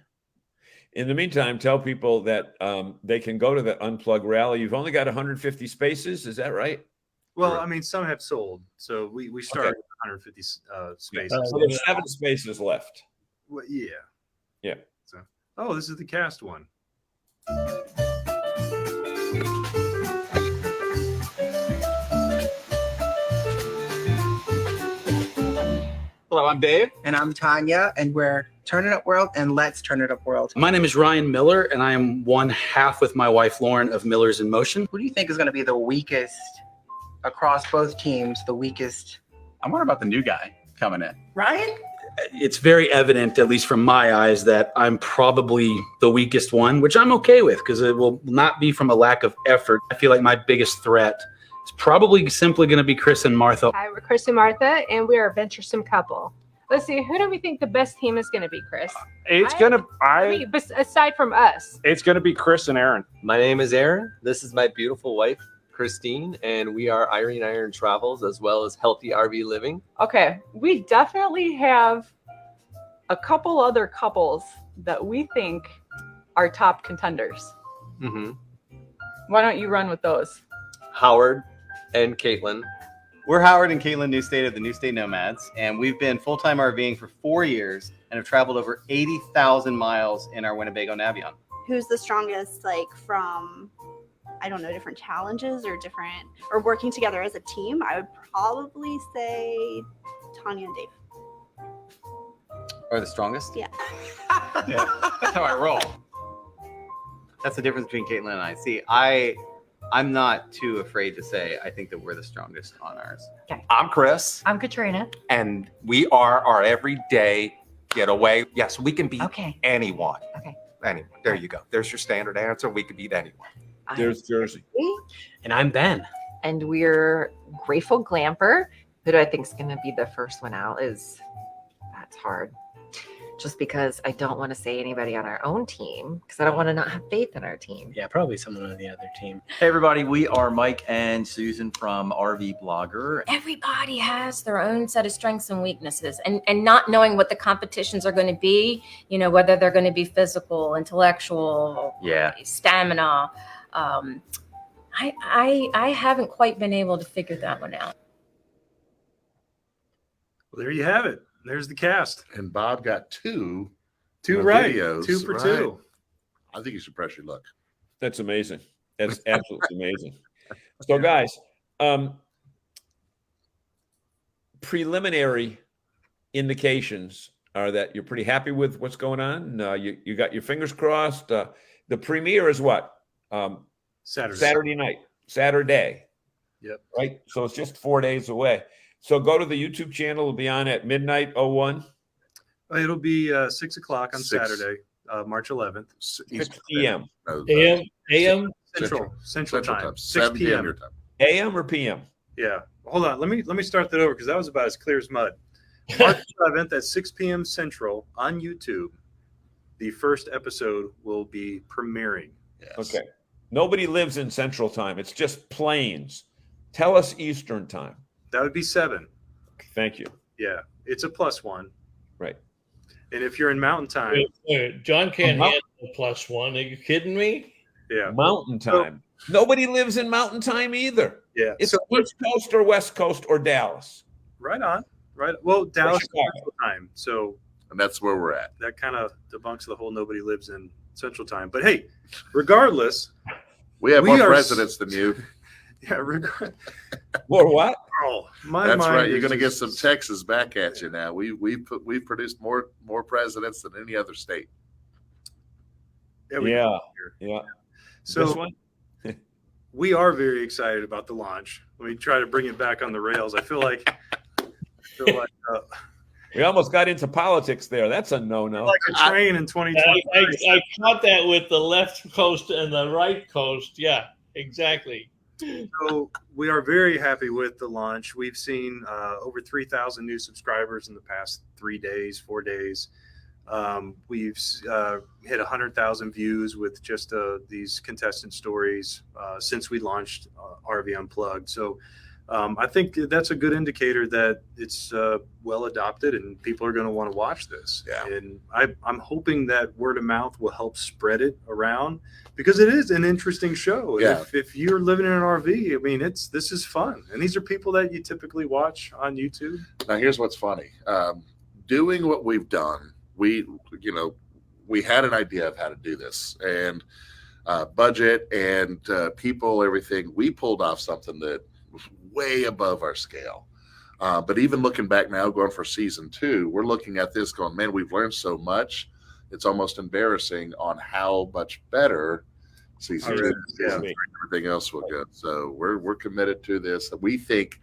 In the meantime, tell people that they can go to the Unplugged Rally. You've only got 150 spaces. Is that right? Well, I mean, some have sold, so we started with 150 spaces. So there's 7 spaces left. Well, yeah. Yeah. So, oh, this is the cast one. Hello, I'm Dave. And I'm Tanya, and we're Turn It Up World and Let's Turn It Up World. My name is Ryan Miller, and I am one half with my wife Lauren of Millers in Motion. Who do you think is going to be the weakest across both teams? The weakest? I'm wondering about the new guy coming in. Ryan? It's very evident, at least from my eyes, that I'm probably the weakest one, which I'm okay with because it will not be from a lack of effort. I feel like my biggest threat is probably simply going to be Chris and Martha. Hi, we're Chris and Martha, and we are a venturesome couple. Let's see, who do we think the best team is going to be, Chris? Aside from us. It's going to be Chris and Aaron. My name is Aaron. This is my beautiful wife, Christine, and we are Irene Iron Travels as well as Healthy RV Living. Okay, we definitely have a couple other couples that we think are top contenders. Mm-hmm. Why don't you run with those? Howard and Caitlin. We're Howard and Caitlin Newstate of the New State Nomads, and we've been full-time RVing for 4 years and have traveled over 80,000 miles in our Winnebago Navion. Who's the strongest, like from, I don't know, different challenges or working together as a team? I would probably say Tanya and Dave. Are the strongest? Yeah. Yeah, that's how I roll. That's the difference between Caitlin and I. See, I'm not too afraid to say I think that we're the strongest on ours. Okay. I'm Chris. I'm Katrina. And we are our everyday getaway. Yes, we can beat anyone. Okay. Anyone. There you go. There's your standard answer. We can beat anyone. There's Jersey. And I'm Ben. And we're Grateful Glamper. Who do I think is going to be the first one out? That's hard. Just because I don't want to say anybody on our own team because I don't want to not have faith in our team. Yeah, probably someone on the other team. Hey, everybody. We are Mike and Susan from RV Blogger. Everybody has their own set of strengths and weaknesses, and not knowing what the competitions are going to be, whether they're going to be physical, intellectual, stamina. I haven't quite been able to figure that one out. Well, there you have it. There's the cast. And Bob got two right. videos. 2 for 2. I think you should press your luck. That's amazing. That's absolutely amazing. So, guys, preliminary indications are that you're pretty happy with what's going on. You got your fingers crossed. The premiere is what? Saturday night. Saturday. Yep. Right. So it's just 4 days away. So go to the YouTube channel. It'll be on at midnight 01. It'll be 6 o'clock on Saturday, March 11th. 6 p.m. AM? Central time. 6 p.m. your time. AM or PM? Yeah. Hold on. Let me start that over because that was about as clear as mud. March 11th at 6 p.m. Central on YouTube. The first episode will be premiering. Yes. Okay. Nobody lives in Central Time. It's just plains. Tell us Eastern Time. That would be 7. Thank you. Yeah. It's a +1. Right. And if you're in Mountain Time. John can't handle +1. Are you kidding me? Yeah. Mountain time. Nobody lives in mountain time either. Yeah. It's East Coast or West Coast or Dallas. Right on. Right. Well, Dallas is Central Time, so and that's where we're at. That kind of debunks the whole nobody lives in Central Time. But hey, regardless, we have more presidents than you. Yeah. Or what? Oh, that's right. You're going to get some Texas back at you now. We've produced more presidents than any other state. Yeah. So we are very excited about the launch. Let me try to bring it back on the rails. I feel like we almost got into politics there. That's a no-no. Like a train in 2020. I caught that with the left coast and the right coast. Yeah, exactly. So we are very happy with the launch. We've seen over 3,000 new subscribers in the past 4 days. We've hit 100,000 views with just these contestant stories since we launched RV Unplugged. So I think that's a good indicator that it's well adopted and people are going to want to watch this. Yeah. And I'm hoping that word of mouth will help spread it around because it is an interesting show. Yeah. If you're living in an RV, I mean, this is fun. And these are people that you typically watch on YouTube. Now, here's what's funny. Doing what we've done, we had an idea of how to do this and budget and people, everything. We pulled off something that was way above our scale. But even looking back now, going for season 2, we're looking at this going, man, we've learned so much. It's almost embarrassing on how much better season 2 everything else will go. So we're committed to this. We think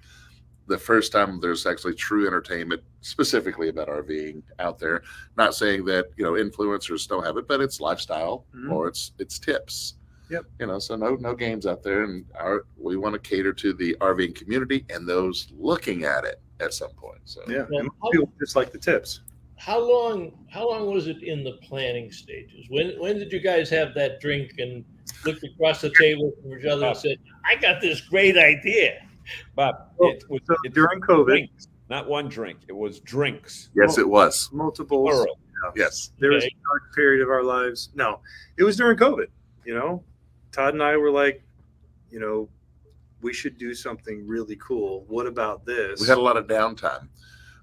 the first time there's actually true entertainment specifically about RVing out there, not saying that, influencers don't have it, but it's lifestyle or it's tips. Yep. So no games out there, and we want to cater to the RVing community and those looking at it at some point. So and people just like the tips. How long was it in the planning stages? When did you guys have that drink and looked across the table from each other and said, "I got this great idea"? Bob, it was during COVID. Drinks, not one drink. It was drinks. Yes, it was. Multiple. Plural. Yes. There was a dark period of our lives. No, it was during COVID. Todd and I were like, we should do something really cool. What about this? We had a lot of downtime.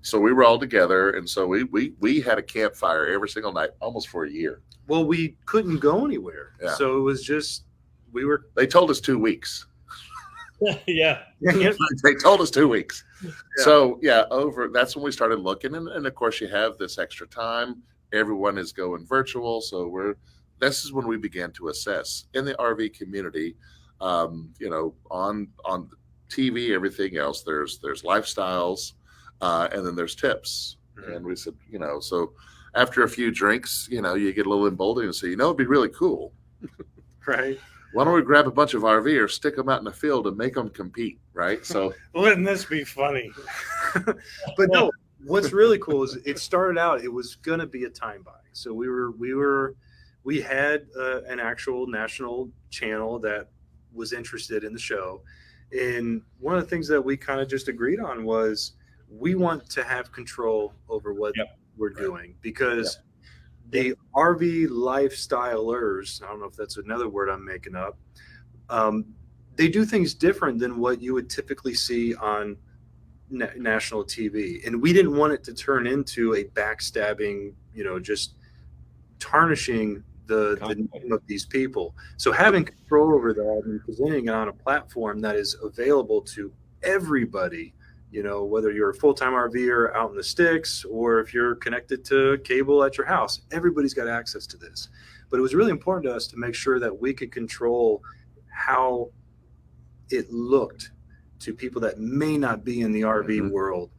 So we were all together. And so we had a campfire every single night, almost for a year. Well, we couldn't go anywhere. Yeah. So it was just, they told us 2 weeks. Yeah. They told us 2 weeks. Yeah. So that's when we started looking. And of course you have this extra time. Everyone is going virtual. So this is when we began to assess in the RV community, on TV, everything else, there's lifestyles, and then there's tips. Mm-hmm. And we said, so after a few drinks, you get a little emboldened and say, it'd be really cool. Right. Why don't we grab a bunch of RVers, stick them out in the field and make them compete, right? So wouldn't this be funny? But no, what's really cool is it started out, it was going to be a time buy. So we had an actual national channel that was interested in the show. And one of the things that we kind of just agreed on was we want to have control over what we're doing because the RV lifestylers, I don't know if that's another word I'm making up, they do things different than what you would typically see on national TV. And we didn't want it to turn into a backstabbing, just tarnishing the name of these people. So having control over that and presenting it on a platform that is available to everybody, whether you're a full-time RVer out in the sticks or if you're connected to cable at your house, everybody's got access to this. But it was really important to us to make sure that we could control how it looked to people that may not be in the RV world.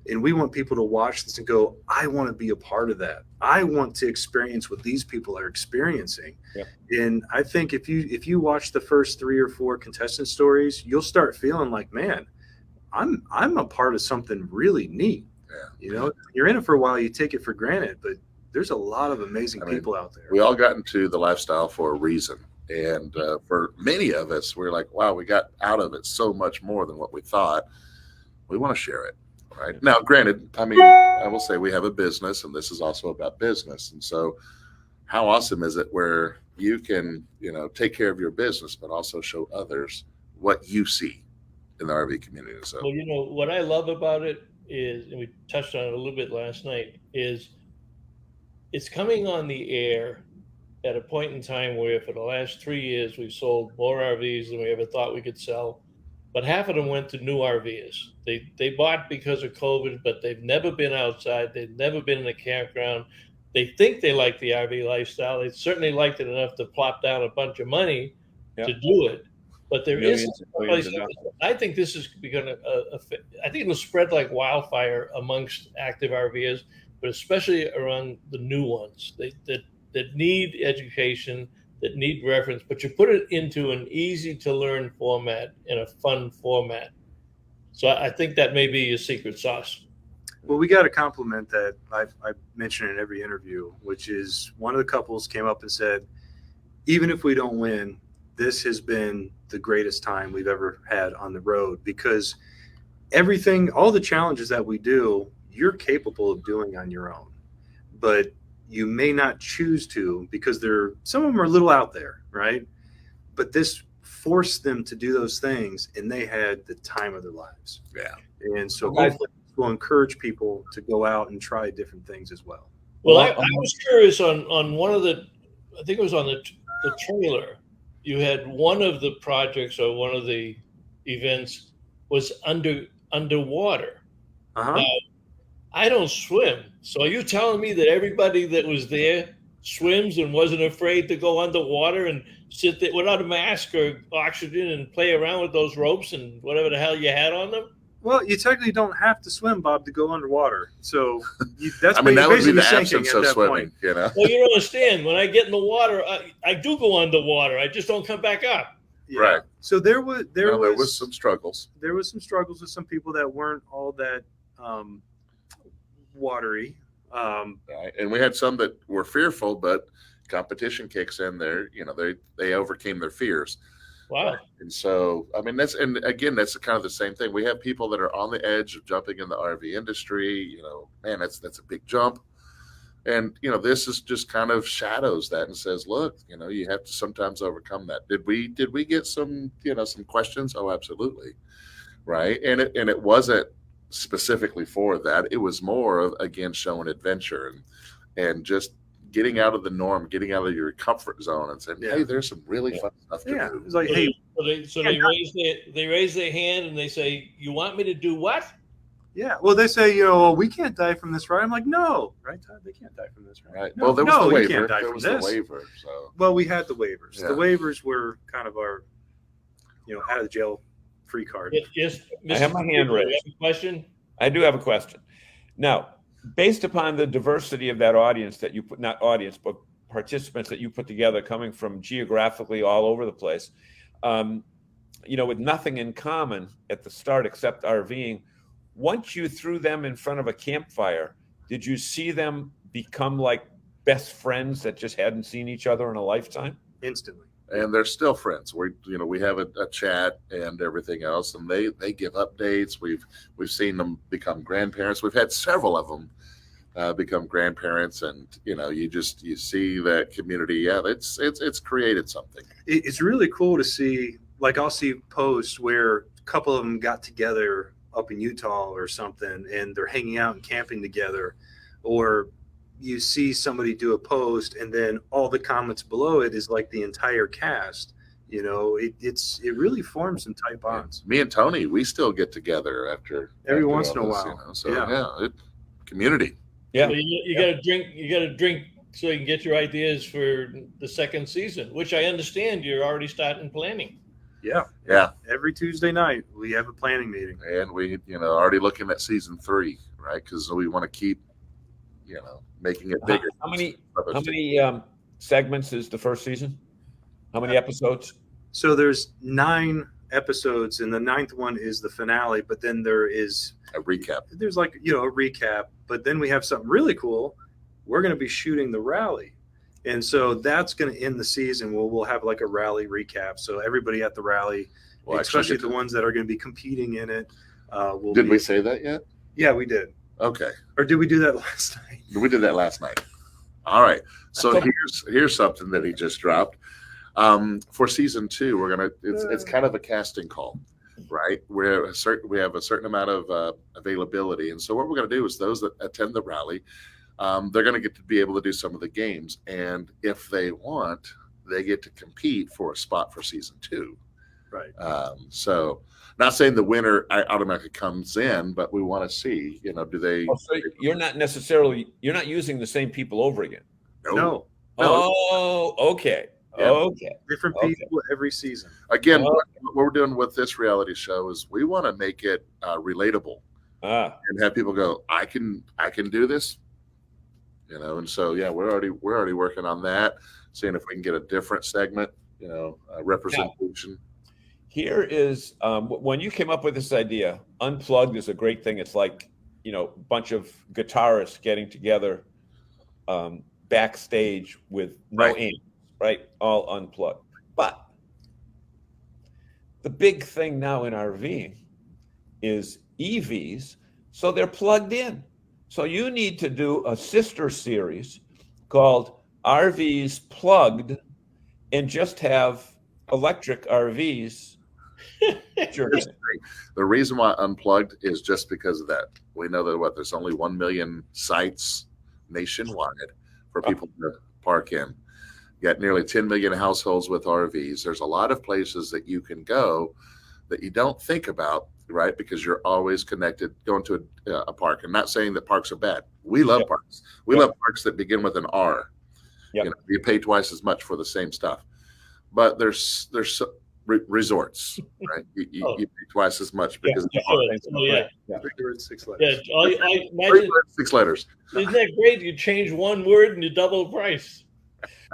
And we want people to watch this and go, I want to be a part of that. I want to experience what these people are experiencing. Yep. And I think if you watch the first 3 or 4 contestant stories, you'll start feeling like, man, I'm a part of something really neat. Yeah. You're in it for a while, you take it for granted, but there's a lot of amazing people out there. We all got into the lifestyle for a reason. And for many of us, we're like, wow, we got out of it so much more than what we thought. We want to share it. Right. Now, granted, I will say we have a business and this is also about business. And so how awesome is it where you can, take care of your business, but also show others what you see in the RV community. So, Well, what I love about it is, and we touched on it a little bit last night, is it's coming on the air at a point in time where for the last 3 years, we've sold more RVs than we ever thought we could sell. But half of them went to new RVers. They bought because of COVID, but they've never been outside. They've never been in a campground. They think they like the RV lifestyle. They certainly liked it enough to plop down a bunch of money to do it. But there is a place. I think this is going to. I think it'll spread like wildfire amongst active RVers, but especially around the new ones that need education, that need reference. But you put it into an easy to learn format in a fun format. So I think that may be your secret sauce. Well, we got a compliment that I mention in every interview, which is one of the couples came up and said, even if we don't win, this has been the greatest time we've ever had on the road, because everything, all the challenges that we do, you're capable of doing on your own, but you may not choose to because some of them are a little out there, right? But this forced them to do those things, and they had the time of their lives. Yeah. And so we'll encourage people to go out and try different things as well. Well, I was curious on one of the, I think it was on the trailer, you had one of the projects or one of the events was underwater. Now, I don't swim. So are you telling me that everybody that was there swims and wasn't afraid to go underwater and sit there without a mask or oxygen and play around with those ropes and whatever the hell you had on them? Well, you technically don't have to swim, Bob, to go underwater. So that's that would be the absence of swimming, Well, you don't understand. When I get in the water, I do go underwater. I just don't come back up. Yeah. Right. So there was some struggles. There was some struggles with some people that weren't all that watery. Right. And we had some that were fearful, but competition kicks in there. They overcame their fears. Wow. And so, that's kind of the same thing. We have people that are on the edge of jumping in the RV industry. Man, that's a big jump. And, this is just kind of shadows that and says, look, you have to sometimes overcome that. Did we get some, some questions? Oh, absolutely. Right. And it wasn't specifically for that. It was more of, again, showing adventure and just getting out of the norm, getting out of your comfort zone and saying, hey, there's some really fun stuff to do. It's like, hey. So they raise their hand and they say, you want me to do what? Yeah. Well, they say, we can't die from this, right? I'm like, no, right, Todd? They can't die from this, right? Right. No, well, there was the waiver. You can't die from this. The waiver. So. Well, we had the waivers. Yeah. The waivers were kind of our, out of the jail free card. Yes. I have my hand raised. You have a question? I do have a question. Now, based upon the diversity of that audience that you put, not audience, but participants that you put together coming from geographically all over the place, with nothing in common at the start except RVing, once you threw them in front of a campfire, did you see them become like best friends that just hadn't seen each other in a lifetime? Instantly. And they're still friends. We have a chat and everything else, and they give updates. We've seen them become grandparents. We've had several of them become grandparents, and you see that community. Yeah, it's created something. It's really cool to see. Like, I'll see posts where a couple of them got together up in Utah or something, and they're hanging out and camping together, or you see somebody do a post and then all the comments below it is like the entire cast. It really forms some tight bonds. Me and Tony, we still get together after once in a while. Community. Yeah. So you got to drink. You got to drink so you can get your ideas for the second season, which I understand you're already starting planning. Yeah. Every Tuesday night we have a planning meeting, and we already looking at season 3, right? Because we want to keep making it bigger. How many segments is the first season? How many episodes? So there's 9 episodes, and the 9th one is the finale. But then there is a recap. There's a recap. But then we have something really cool. We're going to be shooting the rally, and so that's going to end the season. We'll have like a rally recap. So everybody at the rally, especially the ones that are going to be competing in it, Did we say that yet? Yeah, we did. Okay. Or did we do that last night? We did that last night. All right. So here's something that he just dropped. For season 2, it's kind of a casting call, right? We have a certain amount of availability, and so what we're going to do is those that attend the rally, they're going to get to be able to do some of the games, and if they want, they get to compete for a spot for season 2. Right. So, not saying the winner automatically comes in, but we want to see, do they? Oh, so you're not using the same people over again. No. Oh, okay. Yeah. Okay. Different people every season. Again, what we're doing with this reality show is we want to make it relatable and have people go, I can do this, and so we're already working on that, seeing if we can get a different segment, representation. Now, here is when you came up with this idea. Unplugged is a great thing. It's like a bunch of guitarists getting together backstage with no aim, right? All unplugged. But the big thing now in RVing is EVs, so they're plugged in. So you need to do a sister series called RVs Plugged and just have electric RVs. The reason why Unplugged is just because of that. We know that there's only 1 million sites nationwide for people to park in. You got nearly 10 million households with RVs. There's a lot of places that you can go that you don't think about, right? Because you're always connected going to a park. I'm not saying that parks are bad. We love parks. We love parks that begin with an R. You pay twice as much for the same stuff. But there's resorts, right? You pay twice as much because of the 3 words, 6 letters. Yeah, imagine, 6 letters. Isn't that great? You change one word and you double the price.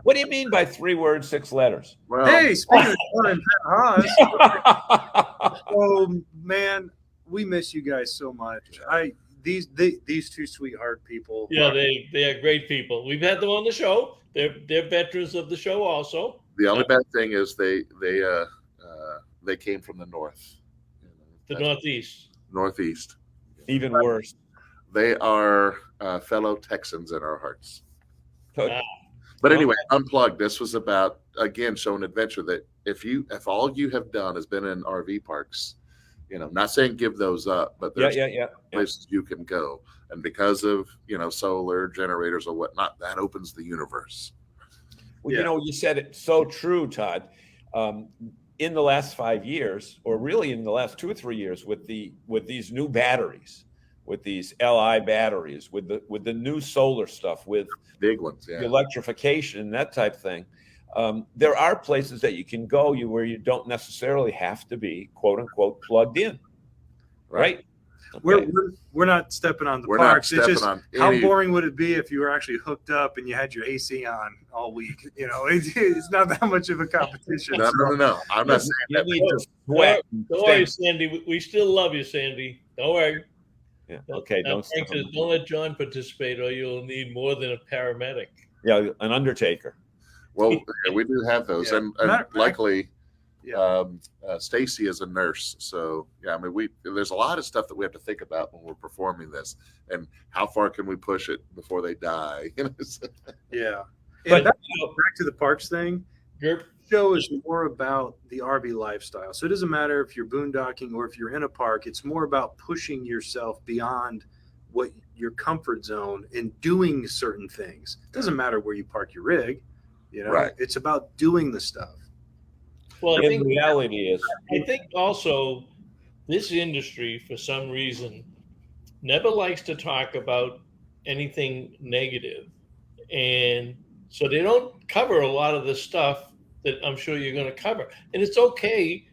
What do you mean by 3 words, 6 letters? Well, hey, speaking of Warren Haas, oh man, we miss you guys so much. These 2 sweetheart people. Yeah, they are great people. We've had them on the show. They're veterans of the show also. The only bad thing is they came from the north. The Northeast. Even worse. They are fellow Texans in our hearts. But anyway, Unplugged. This was about, again, showing adventure that if all you have done has been in RV parks, not saying give those up, but there's places you can go. And because of, solar generators or whatnot, that opens the universe. Well, you said it so true, Todd. In the last 5 years, or really in the last 2 or 3 years, with these new batteries, with these Li batteries, with the new solar stuff, with big ones, the electrification, that type of thing, there are places that you can go where you don't necessarily have to be "quote unquote" plugged in, right? Okay. We're not stepping on the parks. It's just how boring would it be if you were actually hooked up and you had your AC on all week? It's not that much of a competition. No. I'm not saying that. Don't worry, Sandy. We still love you, Sandy. Don't worry. Yeah. Okay. Don't let John participate, or you'll need more than a paramedic. Yeah, an undertaker. Well, we do have those, and luckily, Stacy is a nurse. So there's a lot of stuff that we have to think about when we're performing this, and how far can we push it before they die? Yeah. But back to the parks thing. Your show is more about the RV lifestyle. So it doesn't matter if you're boondocking or if you're in a park. It's more about pushing yourself beyond what your comfort zone and doing certain things. It doesn't matter where you park your rig. Right. It's about doing the stuff. Well, I think also this industry, for some reason, never likes to talk about anything negative. And so they don't cover a lot of the stuff that I'm sure you're going to cover. And it's okay.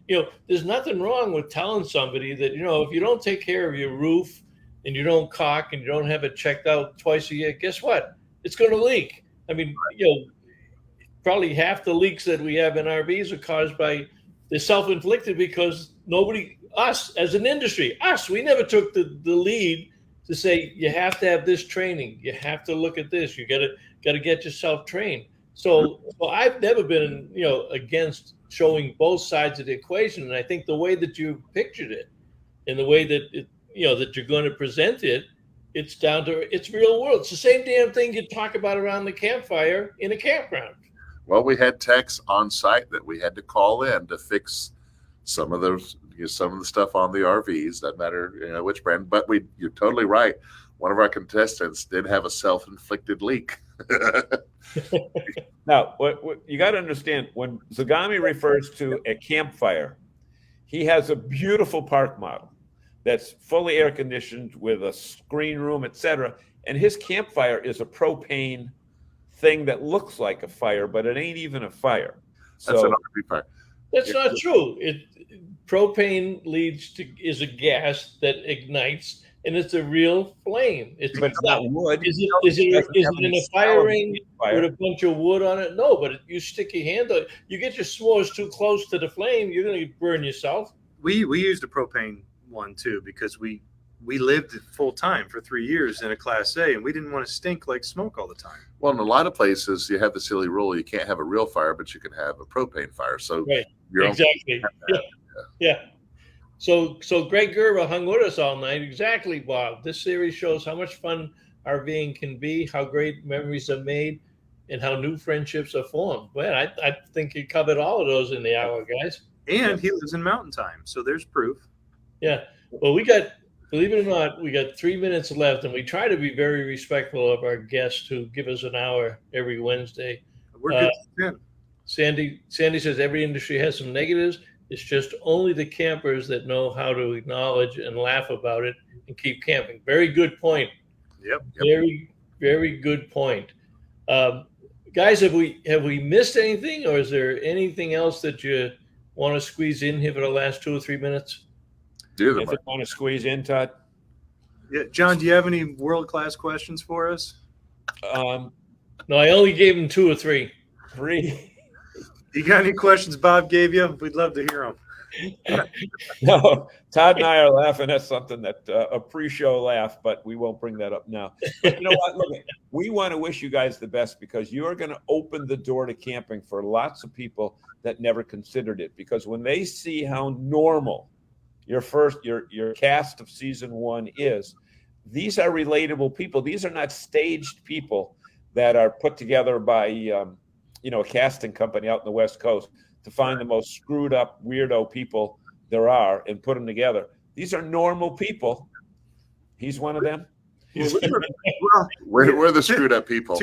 There's nothing wrong with telling somebody that, if you don't take care of your roof and you don't caulk and you don't have it checked out twice a year, guess what? It's going to leak. I mean, probably half the leaks that we have in RVs are caused by, they're self-inflicted because us as an industry, we never took the lead to say, you have to have this training. You have to look at this. You got to get yourself trained. So I've never been, against showing both sides of the equation. And I think the way that you pictured it and the way that that you're going to present it it's down to it's real world. It's the same damn thing you talk about around the campfire in a campground. Well, we had techs on site that we had to call in to fix some of the stuff on the RVs. Doesn't matter which brand, but you're totally right. One of our contestants did have a self-inflicted leak. Now, what you got to understand, when Zagami refers to a campfire, he has a beautiful park model that's fully air conditioned with a screen room, etc. And his campfire is a propane thing that looks like a fire, but it ain't even a fire. So, that's an RV fire. That's not true. Propane is a gas that ignites, and it's a real flame. It's not wood. Is it in a fire ring with a bunch of wood on it? No, but you stick your hand on it. You get your s'mores too close to the flame, you're going to burn yourself. We used a propane one too because we lived full time for 3 years in a Class A, and we didn't want to stink like smoke all the time. Well, in a lot of places, you have the silly rule: you can't have a real fire, but you can have a propane fire. So right, exactly. Yeah. So Greg Gerber hung with us all night. Exactly, Bob. This series shows how much fun RVing can be, how great memories are made, and how new friendships are formed. Man, I think you covered all of those in the hour, guys. And he lives in Mountain Time, so there's proof. Yeah. Well, believe it or not, we got 3 minutes left, and we try to be very respectful of our guests who give us an hour every Wednesday. We're good. Sandy says every industry has some negatives. It's just only the campers that know how to acknowledge and laugh about it and keep camping. Very good point. Yep. Very, very good point. Guys, have we missed anything, or is there anything else that you want to squeeze in here for the last 2 or 3 minutes? If you want to squeeze in, Todd? Yeah, John, do you have any world-class questions for us? No, I only gave him 2 or 3. 3. You got any questions Bob gave you? We'd love to hear them. No, Todd and I are laughing at something that a pre-show laugh, but we won't bring that up now. But you know what? Look, we want to wish you guys the best because you are going to open the door to camping for lots of people that never considered it. Because when they see how normal your cast of season 1 is, these are relatable people. These are not staged people that are put together by a casting company out in the West Coast to find the most screwed up weirdo people there are and put them together. These are normal people. He's one of them. We're the screwed up people.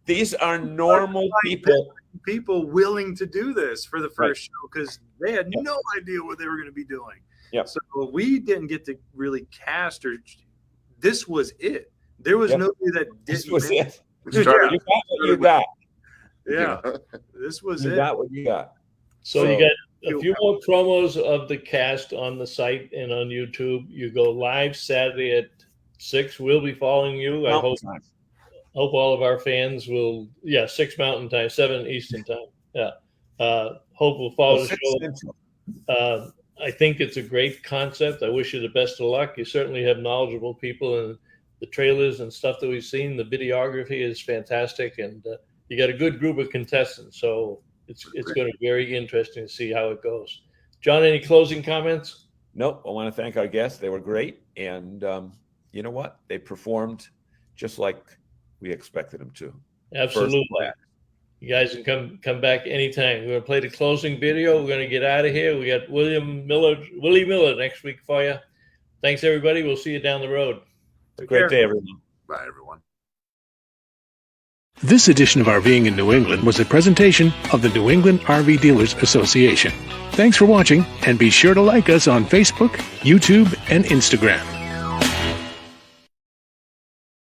These are normal people. People willing to do this for the first show because they had no idea what they were going to be doing. Yeah. So we didn't get to really cast this was it. There was nobody that didn't. This was it. Yeah. You got what you got. Yeah. This was it. You got what you got. So you got a few more promos of the cast on the site and on YouTube. You go live Saturday at 6. We'll be following you. I hope all of our fans will. 6 Mountain Time, 7 Eastern Time. Yeah. Hope we'll follow the show. I think it's a great concept. I wish you the best of luck. You certainly have knowledgeable people, and the trailers and stuff that we've seen. The videography is fantastic, and you got a good group of contestants. So it's going to be very interesting to see how it goes. John, any closing comments? Nope. I want to thank our guests. They were great. And you know what? They performed just like we expected them to. Absolutely. You guys can come back anytime. We're going to play the closing video. We're going to get out of here. We got Willie Miller next week for you. Thanks, everybody. We'll see you down the road. Great day, everyone. Bye, everyone. This edition of RVing in New England was a presentation of the New England RV Dealers Association. Thanks for watching, and be sure to like us on Facebook, YouTube, and Instagram.